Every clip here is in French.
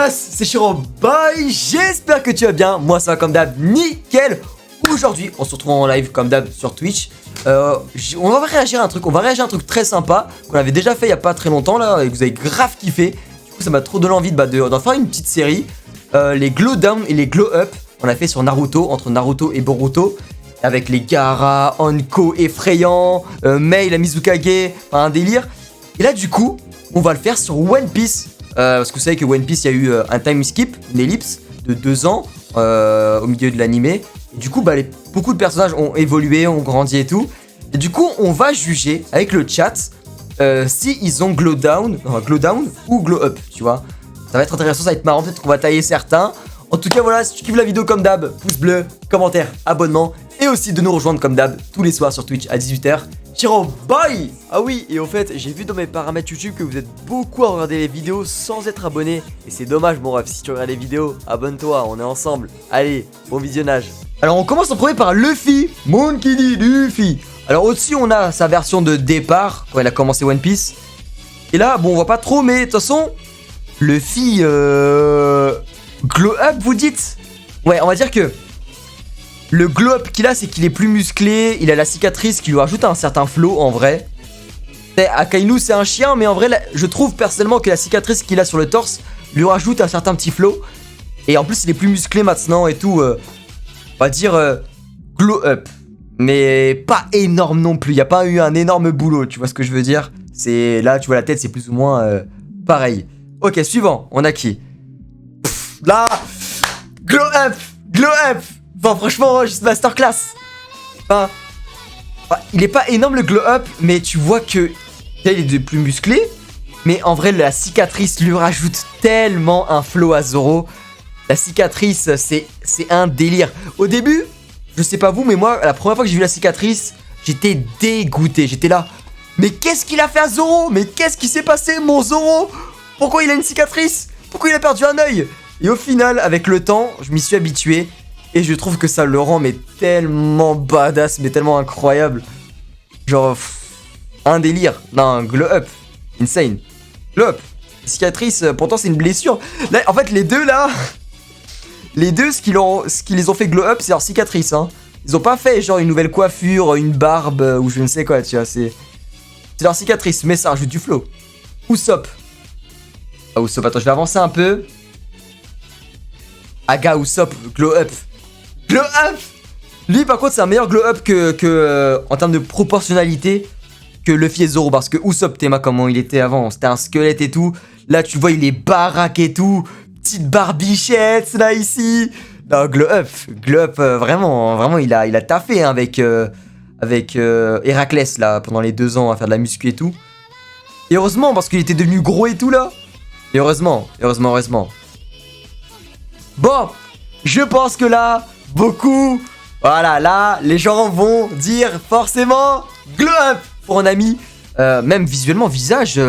C'est Shiro Boy, j'espère que tu vas bien, moi ça va comme d'hab, nickel. Aujourd'hui, on se retrouve en live comme d'hab sur Twitch. On va réagir à un truc, très sympa qu'on avait déjà fait il y a pas très longtemps là, et que vous avez grave kiffé. Du coup ça m'a trop donné envie d'en faire une petite série. Les glow down et les glow up, on a fait sur Naruto, entre Naruto et Boruto. Avec les Gaara, Hanko effrayant, Mei, la Mizukage, enfin un délire. Et là du coup, on va le faire sur One Piece. Parce que vous savez que One Piece, il y a eu un time skip, une ellipse de 2 ans au milieu de l'animé. Du coup, beaucoup de personnages ont évolué, ont grandi et tout. Et du coup, on va juger avec le chat si ils ont glow down ou glow up, tu vois. Ça va être intéressant, ça va être marrant, peut-être qu'on va tailler certains. En tout cas, voilà, si tu kiffes la vidéo comme d'hab, pouce bleu, commentaire, abonnement. Et aussi de nous rejoindre comme d'hab tous les soirs sur Twitch à 18h. Shiro Boy! Ah oui, et au fait, j'ai vu dans mes paramètres YouTube que vous êtes beaucoup à regarder les vidéos sans être abonné. Et c'est dommage, mon ref, si tu regardes les vidéos, abonne-toi, on est ensemble. Allez, bon visionnage. Alors, on commence en premier par Luffy. Monkey D. Luffy. Alors, au-dessus, on a sa version de départ, quand il a commencé One Piece. Et là, bon, on voit pas trop, mais de toute façon, Luffy, glow up, vous dites? Ouais, on va dire que le glow up qu'il a, c'est qu'il est plus musclé. Il a la cicatrice qui lui rajoute un certain flow en vrai. Akainu, c'est un chien, mais en vrai, je trouve personnellement que la cicatrice qu'il a sur le torse lui rajoute un certain petit flow. Et en plus, il est plus musclé maintenant et tout. On va dire glow up. Mais pas énorme non plus. Il n'y a pas eu un énorme boulot, tu vois ce que je veux dire? C'est là, tu vois, la tête, c'est plus ou moins pareil. Ok, suivant. On a qui? Là, glow up, glow up. Enfin, franchement, juste masterclass. Enfin, il est pas énorme le glow up, mais tu vois que là, il est plus musclé. Mais en vrai, la cicatrice lui rajoute tellement un flow à Zoro. La cicatrice, c'est un délire. Au début, je sais pas vous, mais moi, la première fois que j'ai vu la cicatrice, j'étais dégoûté. J'étais là. Mais qu'est-ce qu'il a fait à Zoro? Mais qu'est-ce qui s'est passé, mon Zoro? Pourquoi il a une cicatrice? Pourquoi il a perdu un œil? Et au final, avec le temps, je m'y suis habitué. Et je trouve que ça le rend mais tellement badass, mais tellement incroyable. Genre, un délire. Non, glow up. Insane. Glow up. Cicatrice, pourtant c'est une blessure. Là, en fait, les deux là, les deux, ce qui les ont fait glow up, c'est leur cicatrice. Hein. Ils ont pas fait genre une nouvelle coiffure, une barbe ou je ne sais quoi, tu vois. C'est leur cicatrice, mais ça rajoute du flow. Usopp. Ah, Usopp, attends, je vais avancer un peu. Aga Usopp, glow up. Glow up! Lui par contre c'est un meilleur glow up que en termes de proportionnalité que Luffy et Zoro, parce que Usopp, Théma comment il était avant, c'était un squelette et tout. Là tu vois il est baraque et tout, petite barbichette là ici. Non, glow up, vraiment il a taffé hein, avec Héraclès là pendant les 2 ans à faire de la muscu et tout. Et heureusement parce qu'il était devenu gros et tout là. Et heureusement. Bon, je pense que là voilà, là, les gens vont dire forcément glow up pour un ami. Même visuellement, visage,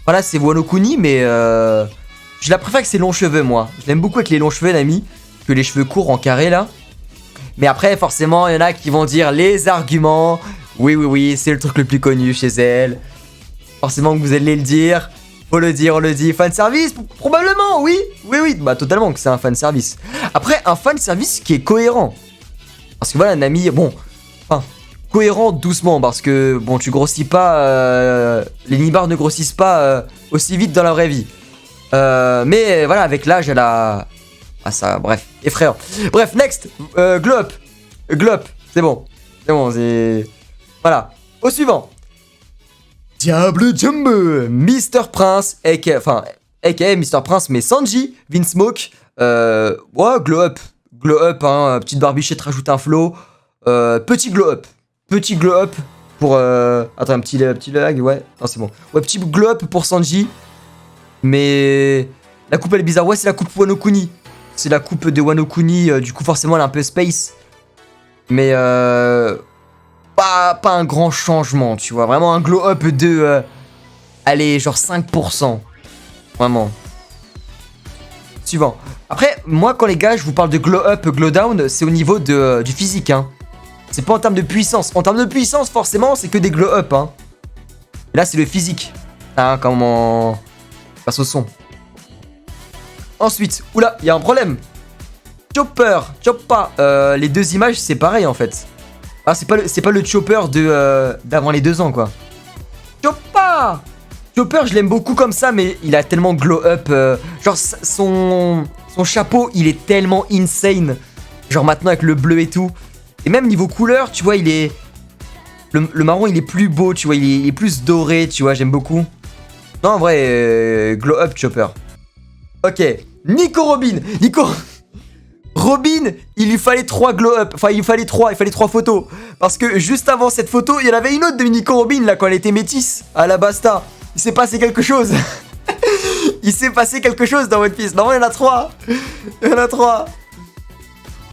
voilà, c'est Wano Kuni, mais je la préfère avec ses longs cheveux, moi. Je l'aime beaucoup avec les longs cheveux, l'ami, que les cheveux courts en carré, là. Mais après, forcément, il y en a qui vont dire les arguments. Oui, c'est le truc le plus connu chez elle. Forcément que vous allez le dire. Faut le dire, on le dit. Fanservice? Probablement, oui. Bah, totalement que c'est un fanservice. Après, un fanservice qui est cohérent. Parce que voilà, Nami, bon. Enfin, cohérent doucement. Parce que, bon, tu grossis pas. Les nibards ne grossissent pas aussi vite dans la vraie vie. Mais voilà, avec l'âge, elle a. Ah, ça, bref, effrayant. Bref, next. Glow up. C'est bon. Voilà. Au suivant. Diable Jumbo, Mr. Prince, aka Mr. Prince, mais Sanji, Vinsmoke, ouais, glow up, hein, petite barbichette rajoute un flow, petit glow up pour, attends, un petit lag, ouais, non c'est bon, ouais, petit glow up pour Sanji, mais la coupe elle est bizarre, ouais, c'est la coupe Wano Kuni, c'est la coupe de Wano Kuni, du coup forcément elle est un peu space, mais pas un grand changement, tu vois. Vraiment un glow up de... allez, genre 5%. Vraiment. Suivant. Après, moi, quand les gars, je vous parle de glow up, glow down, c'est au niveau du physique, hein. C'est pas en termes de puissance. En termes de puissance, forcément, c'est que des glow up, hein. Et là, c'est le physique. Hein, comment... Face au son. Ensuite, oula, il y a un problème. Chopper, Choppa. Les deux images, c'est pareil en fait. Ah, c'est pas le Chopper d'avant les 2 ans, quoi. Choppa! Chopper, je l'aime beaucoup comme ça, mais il a tellement glow up. Genre, son chapeau, il est tellement insane. Genre, maintenant, avec le bleu et tout. Et même niveau couleur, tu vois, il est... Le marron, il est plus beau, tu vois. Il est plus doré, tu vois, j'aime beaucoup. Non, en vrai, glow up Chopper. Ok, Nico Robin. Robin, il lui fallait 3 glow up. Enfin, il fallait 3 photos. Parce que juste avant cette photo, il y en avait une autre de Nico Robin, là, quand elle était métisse, à la Basta. Il s'est passé quelque chose. Il s'est passé quelque chose dans One Piece. Normalement, il y en a 3. Il y en a 3.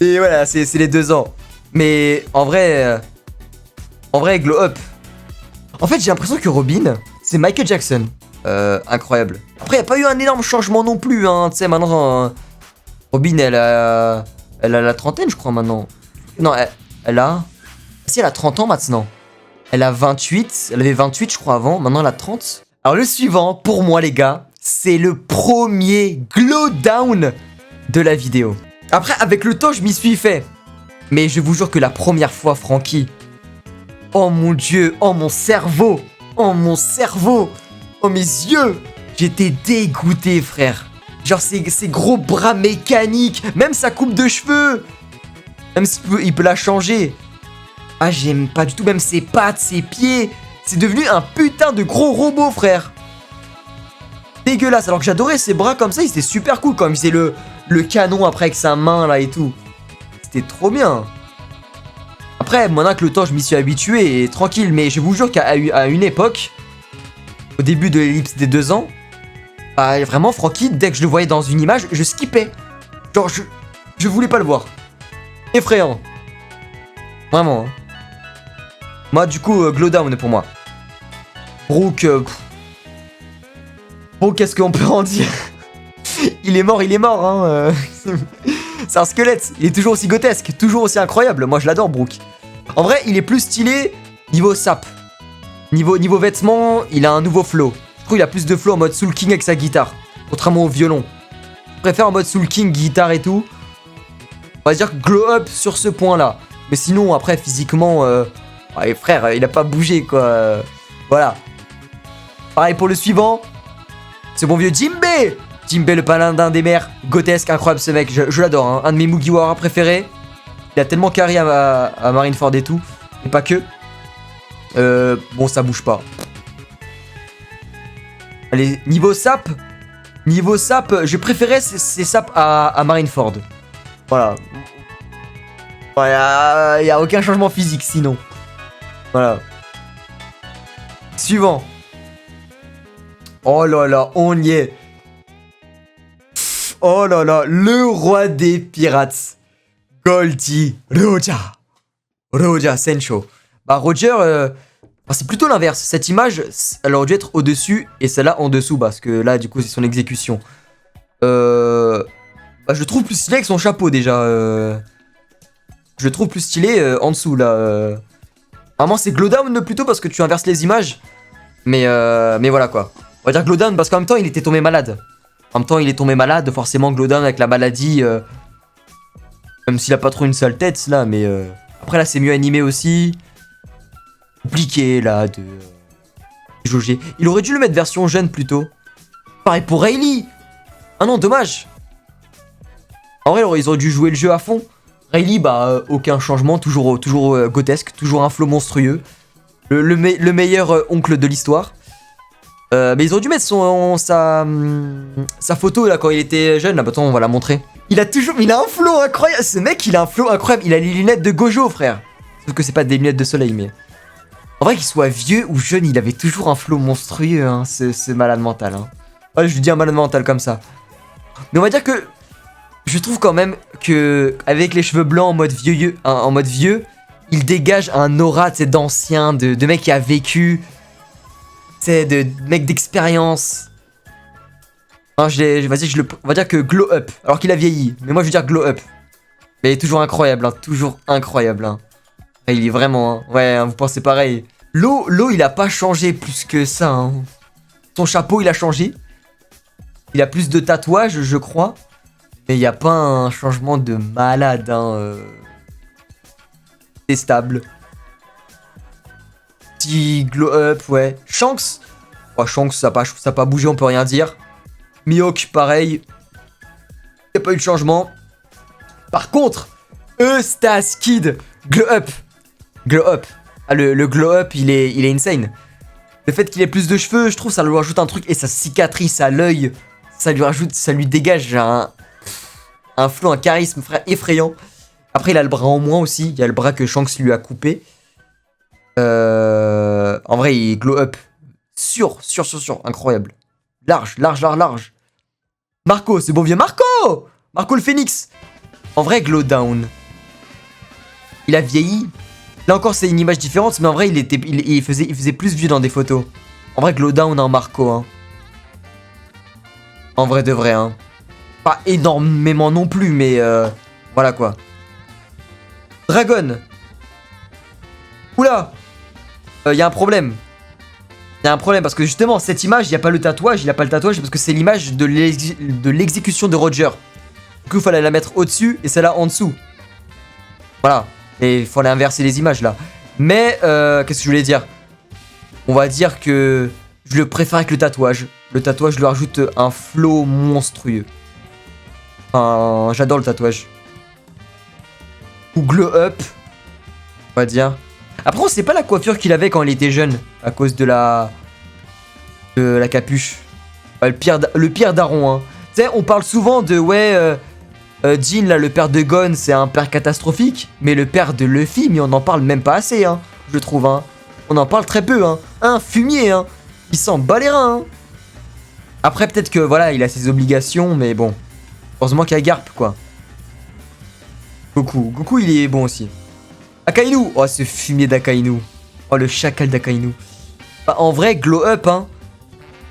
Et voilà, c'est les 2 ans. Mais en vrai, glow up. En fait, j'ai l'impression que Robin, c'est Michael Jackson. Incroyable. Après, il n'y a pas eu un énorme changement non plus. Hein. Tu sais, maintenant, Robin, elle a la trentaine, je crois, maintenant. Non, elle a... Si, elle a 30 ans maintenant. Elle a 28. Elle avait 28, je crois, avant. Maintenant, elle a 30. Alors, le suivant, pour moi, les gars, c'est le premier glow down de la vidéo. Après, avec le temps, je m'y suis fait. Mais je vous jure que la première fois, Francky... Oh mon Dieu, oh mon cerveau, oh mes yeux. J'étais dégoûté, frère. Genre, ces gros bras mécaniques, même sa coupe de cheveux. Même s'il peut la changer. Ah, j'aime pas du tout, même ses pattes, ses pieds. C'est devenu un putain de gros robot, frère. Dégueulasse, alors que j'adorais ses bras comme ça, il était super cool quand il faisait le canon après avec sa main là et tout. C'était trop bien. Après, maintenant que le temps, je m'y suis habitué et tranquille, mais je vous jure qu'à une époque, au début de l'ellipse des 2 ans, bah, vraiment, Francky, dès que je le voyais dans une image, je skippais. Genre, je voulais pas le voir. Effrayant. Vraiment. Hein. Moi, du coup, glow down pour moi. Brooke, bon, qu'est-ce qu'on peut en dire? Il est mort, hein. C'est un squelette. Il est toujours aussi grotesque, toujours aussi incroyable. Moi, je l'adore, Brooke. En vrai, il est plus stylé niveau sap. Niveau vêtements, il a un nouveau flow. Je trouve qu'il a plus de flow en mode Soul King avec sa guitare. Contrairement au violon. Je préfère en mode Soul King, guitare et tout. On va dire glow up sur ce point-là. Mais sinon, après, physiquement... ouais, frère, il a pas bougé, quoi. Voilà. Pareil pour le suivant. C'est bon vieux Jinbei. Jinbei, le paladin des mers. Grotesque, incroyable ce mec. Je l'adore. Hein. Un de mes Mugiwara préférés. Il a tellement carré à Marineford et tout. Et pas que. Bon, ça bouge pas. Allez, niveau sap, je préférais ces saps à Marineford. Voilà. Il n'y a aucun changement physique sinon. Voilà. Suivant. Oh là là, on y est. Oh là là, le roi des pirates. Goldie Roger Sencho. Bah Roger, c'est plutôt l'inverse. Cette image, elle aurait dû être au-dessus et celle-là en dessous. Parce que là, du coup, c'est son exécution. Bah, je le trouve plus stylé avec son chapeau déjà. Je le trouve plus stylé en dessous là. Vraiment, c'est Glowdown plutôt parce que tu inverses les images. Mais voilà quoi. On va dire Glowdown parce qu'en même temps, il était tombé malade. En même temps, il est tombé malade. Forcément, Glowdown avec la maladie. Même s'il a pas trop une sale tête là. Mais après, là, c'est mieux animé aussi. Compliqué là de jauger. Il aurait dû le mettre version jeune plutôt. Pareil pour Rayleigh. Ah non, dommage. En vrai, ils auraient dû jouer le jeu à fond. Rayleigh, bah, aucun changement. Toujours grotesque. Toujours un flow monstrueux. Le meilleur oncle de l'histoire. Mais ils auraient dû mettre sa photo là quand il était jeune. Là, attends, on va la montrer. Il a un flow incroyable. Ce mec, il a un flow incroyable. Il a les lunettes de Gojo, frère. Sauf que c'est pas des lunettes de soleil, mais... En vrai, qu'il soit vieux ou jeune, il avait toujours un flow monstrueux, hein, ce malade mental. Hein. Ouais, je lui dis un malade mental comme ça. Mais on va dire que... Je trouve quand même que avec les cheveux blancs en mode vieux, il dégage un aura, tu sais, d'ancien, de mec qui a vécu... Tu sais, de mec d'expérience. Hein, on va dire que glow up, alors qu'il a vieilli. Mais moi, je veux dire glow up. Mais il est toujours incroyable, hein, toujours incroyable, hein. Il est vraiment... Hein. Ouais, hein, vous pensez pareil. L'eau, il a pas changé plus que ça. Hein. Son chapeau, il a changé. Il a plus de tatouages, je crois. Mais il n'y a pas un changement de malade, hein. C'est stable. Petit glow up, ouais. Shanks. Oh, Shanks, ça n'a pas bougé, on peut rien dire. Mihawk, pareil. Il n'y a pas eu de changement. Par contre, Eustace Kid, glow up. Glow up. Ah, le glow up, il est insane. Le fait qu'il ait plus de cheveux, je trouve, ça lui rajoute un truc. Et sa cicatrice à l'œil, ça lui dégage un flow, un charisme, frère, effrayant. Après, il a le bras en moins aussi. Il y a le bras que Shanks lui a coupé. En vrai, il glow up. Sûr. Incroyable. Large. Marco, c'est bon vieux Marco. Marco le Phénix. En vrai, glow down. Il a vieilli. Là encore, c'est une image différente, mais en vrai, il faisait plus vieux dans des photos. En vrai, glow down, hein, Marco. Hein. En vrai de vrai, hein. Pas énormément non plus, mais voilà quoi. Dragon. Oula. Y a un problème. Il y a un problème parce que justement, cette image, il n'y a pas le tatouage. Il a pas le tatouage parce que c'est l'image de l'exécution de Roger. Du coup, il fallait la mettre au-dessus et celle-là en dessous. Voilà. Et il fallait inverser les images là. Mais, qu'est-ce que je voulais dire? On va dire que je le préfère avec le tatouage. Le tatouage lui rajoute un flow monstrueux. Enfin, j'adore le tatouage. Ou glow up, on va dire. Après, on sait pas la coiffure qu'il avait quand il était jeune, à cause de la capuche. Ouais, le pire daron, hein. Tu sais, on parle souvent de, ouais, Jean, là, le père de Gon, c'est un père catastrophique. Mais le père de Luffy, mais on en parle même pas assez, hein, je trouve, hein. On en parle très peu, hein. Un fumier, hein. Il s'en bat les reins, hein. Après, peut-être que, voilà, il a ses obligations, mais bon. Heureusement qu'il y a Garp, quoi. Goku, il est bon aussi. Akainu. Oh, ce fumier d'Akainu. Oh, le chacal d'Akainu. Bah, en vrai, glow up, hein.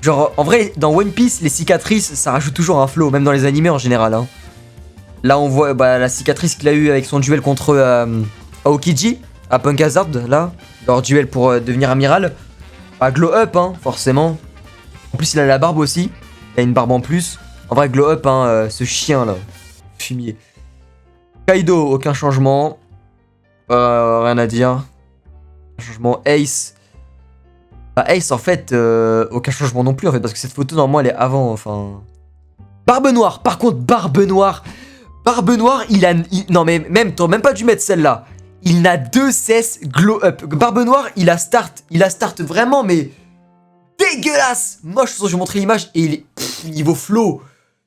Genre, en vrai, dans One Piece, les cicatrices, ça rajoute toujours un flow, même dans les animés en général, hein. Là, on voit la cicatrice qu'il a eue avec son duel contre Aokiji, à Punk Hazard, là. Leur duel pour devenir amiral. Bah, glow up, hein, forcément. En plus, il a la barbe aussi. Il a une barbe en plus. En vrai, glow up, hein, ce chien, là. Fumier. Kaido, aucun changement. Rien à dire. Changement. Ace. Bah, Ace, en fait, aucun changement non plus, en fait, parce que cette photo, normalement, elle est avant, enfin... Barbe Noire. Par contre, Barbe Noire. Barbe Noire, non, mais même, t'aurais même pas dû mettre celle-là. Il n'a 2 cesse glow up. Barbe Noire, il a start vraiment, mais... dégueulasse. Moche, je vais vous montrer l'image, et il est... niveau flow.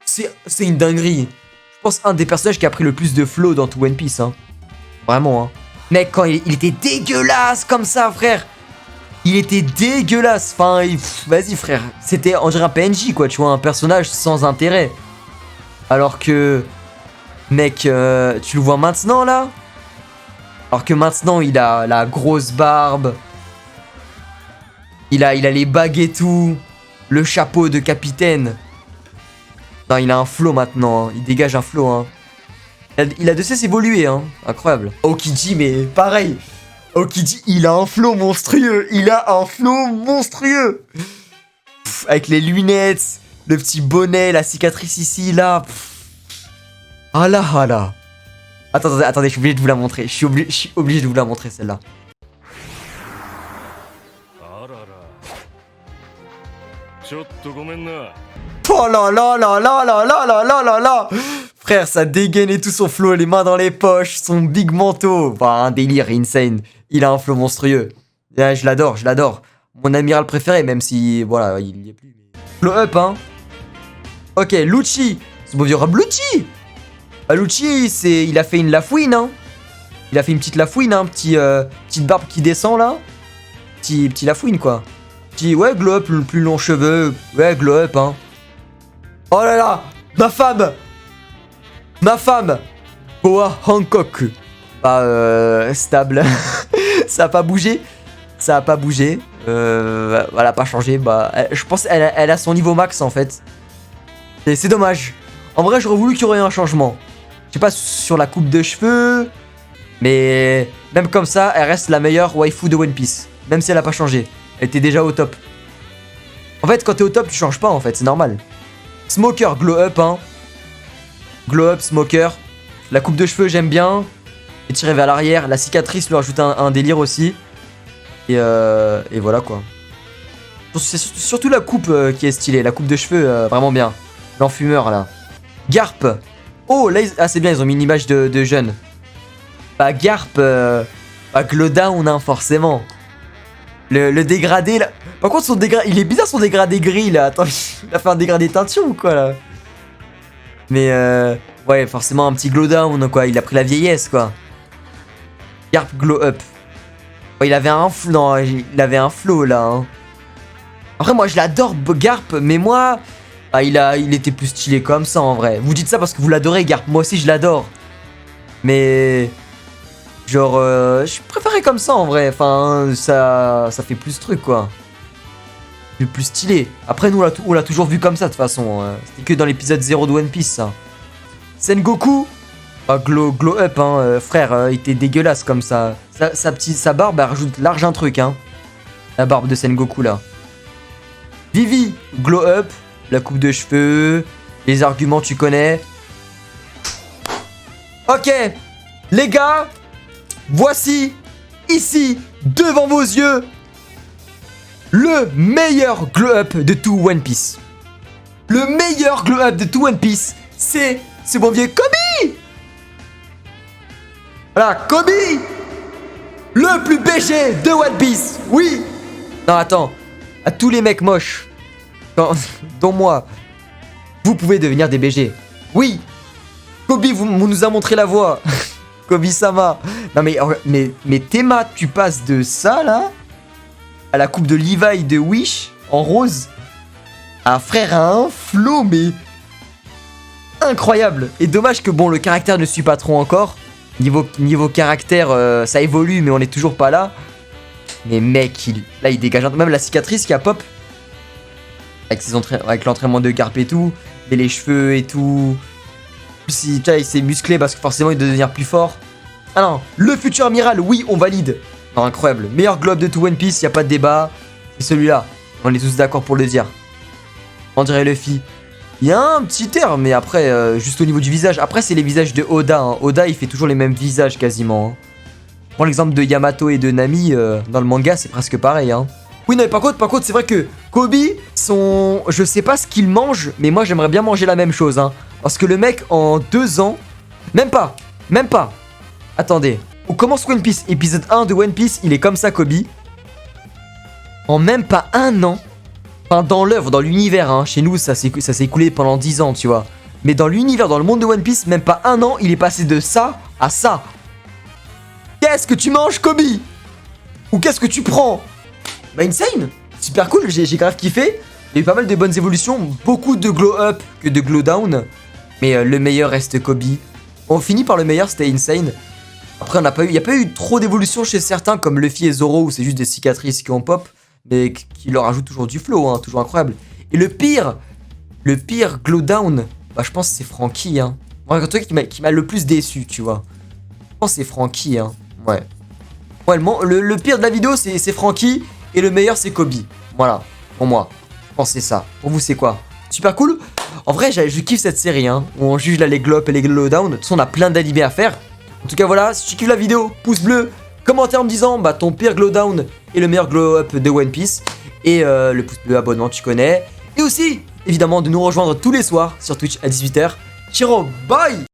C'est une dinguerie. Je pense un des personnages qui a pris le plus de flow dans tout One Piece, hein. Vraiment, hein. Mec, quand il était dégueulasse comme ça, frère. Il était dégueulasse. Enfin, vas-y, frère. C'était, on dirait un PNJ, quoi. Tu vois, un personnage sans intérêt. Alors que... mec, tu le vois maintenant, là? Alors que maintenant, il a la grosse barbe. Il a les bagues et tout. Le chapeau de capitaine. Non, il a un flow maintenant, hein. Il dégage un flow, hein. Il a de cesse évolué, hein. Incroyable. Aokiji, mais pareil. Aokiji, il a un flow monstrueux. Pff, avec les lunettes, le petit bonnet, la cicatrice ici, là. Ah là. Attendez, je suis obligé de vous la montrer. Je suis obligé de vous la montrer, celle-là. Oh là. Frère, ça dégaine et tout son flow, les mains dans les poches, son big manteau. Enfin, un délire insane. Il a un flow monstrueux. Ouais, je l'adore. Mon amiral préféré, même si, voilà, il y est plus. Flow up, hein. Ok, Lucci. Ce beau vieux Rob Lucci. Bah, Lucci, il a fait une lafouine, hein. Il a fait une petite lafouine, hein. Petite barbe qui descend, là. Petit lafouine, quoi. Ouais, glow up, le plus long cheveux. Ouais, glow up, hein. Oh là là, ma femme. Boa Hancock. Bah, stable. Ça a pas bougé. Elle a pas changé. Bah, je pense elle a son niveau max, en fait. Et c'est dommage. En vrai, j'aurais voulu qu'il y aurait un changement. Je sais pas sur la coupe de cheveux. Mais même comme ça, elle reste la meilleure waifu de One Piece. Même si elle a pas changé. Elle était déjà au top. En fait, quand t'es au top, tu changes pas, en fait, c'est normal. Smoker, glow up, hein. Glow up, smoker. La coupe de cheveux, j'aime bien. Et tiré vers l'arrière. La cicatrice lui rajoute un délire aussi. Et voilà quoi. C'est surtout la coupe qui est stylée. La coupe de cheveux, vraiment bien. L'enfumeur là. Garp. Oh, là, ah, c'est bien, ils ont mis une image de jeune. Bah, Garp. Bah, Glowdown, hein, forcément. Le dégradé là. Par contre, son dégradé. Il est bizarre son dégradé gris là. Attends, il a fait un dégradé teinture ou quoi là? Mais ouais, forcément un petit Glowdown quoi. Il a pris la vieillesse quoi. Garp Glow Up. Oh, il avait un flow. Non, il avait un flow là. Hein. Après, moi je l'adore Garp, mais moi. Ah, il était plus stylé comme ça en vrai. Vous dites ça parce que vous l'adorez Garp. Moi aussi je l'adore. Mais. Genre, je préférais comme ça en vrai. Enfin, ça fait plus truc quoi. C'est plus stylé. Après, nous on l'a toujours vu comme ça de toute façon. C'était que dans l'épisode 0 de One Piece ça. Sengoku. Ah, glow up, hein, frère, il était dégueulasse comme ça. Sa barbe, elle rajoute large un truc, hein. La barbe de Sengoku, là. Vivi, glow up, la coupe de cheveux, les arguments, tu connais. Ok, les gars, voici, ici, devant vos yeux, le meilleur glow up de tout One Piece. Le meilleur glow up de tout One Piece, c'est mon vieux Kobe. Voilà, Kobe, le plus BG de One Piece, oui. Non, attends, à tous les mecs moches, dont moi, vous pouvez devenir des BG. Oui, Kobe vous nous a montré la voie. Kobe-sama. Non mais Théma, tu passes de ça là à la coupe de Levi de Wish en rose. Ah frère, a un flow mais incroyable. Et dommage que bon, le caractère ne suit pas trop encore. Niveau caractère, ça évolue, mais on n'est toujours pas là. Mais mec, là, il dégage même la cicatrice qui a pop. Avec l'entraînement de Garp et tout. Et les cheveux et tout. Plus, il s'est musclé parce que forcément, il doit devenir plus fort. Ah non, le futur amiral, oui, on valide. Non, incroyable. Meilleur globe de tout One Piece, il n'y a pas de débat. C'est celui-là. On est tous d'accord pour le dire. On dirait Luffy. Il y a un petit air, mais après, juste au niveau du visage. Après, c'est les visages de Oda. Hein. Oda, il fait toujours les mêmes visages quasiment. Hein. Prends l'exemple de Yamato et de Nami. Dans le manga, c'est presque pareil. Hein. Oui, non, mais par contre, c'est vrai que Kobe, je sais pas ce qu'il mange, mais moi, j'aimerais bien manger la même chose. Hein. Parce que le mec, en 2 ans... Même pas. Attendez. On commence One Piece. Épisode 1 de One Piece, il est comme ça, Kobe. En même pas 1 an... Enfin, dans l'œuvre, dans l'univers, hein. Chez nous, ça s'est écoulé pendant 10 ans, tu vois. Mais dans l'univers, dans le monde de One Piece, même pas 1 an, il est passé de ça à ça. Qu'est-ce que tu manges, Kobe? Ou qu'est-ce que tu prends? Bah, insane. Super cool, j'ai grave kiffé. Il y a eu pas mal de bonnes évolutions, beaucoup de glow up que de glow down. Mais le meilleur reste Kobe. On finit par le meilleur, c'était insane. Après, il n'y a pas eu trop d'évolution chez certains, comme Luffy et Zoro, où c'est juste des cicatrices qui ont pop. Mais qui leur ajoute toujours du flow, hein, toujours incroyable. Et le pire glow down, bah je pense que c'est Franky, hein. Moi, toi qui m'a le plus déçu, tu vois. Je pense que c'est Franky, hein. Ouais. Ouais, le pire de la vidéo, c'est Franky, et le meilleur, c'est Kobe. Voilà, pour moi. Je pense que c'est ça. Pour vous, c'est quoi? Super cool. En vrai, je kiffe cette série, hein, où on juge là les glow up et les glow down. De toute façon, on a plein d'animés à faire. En tout cas, voilà, si tu kiffes la vidéo, pouce bleu. Commentaire en me disant bah, ton pire glow down et le meilleur glow up de One Piece. Et le pouce bleu, abonnement, tu connais. Et aussi, évidemment, de nous rejoindre tous les soirs sur Twitch à 18h. Chiro, bye!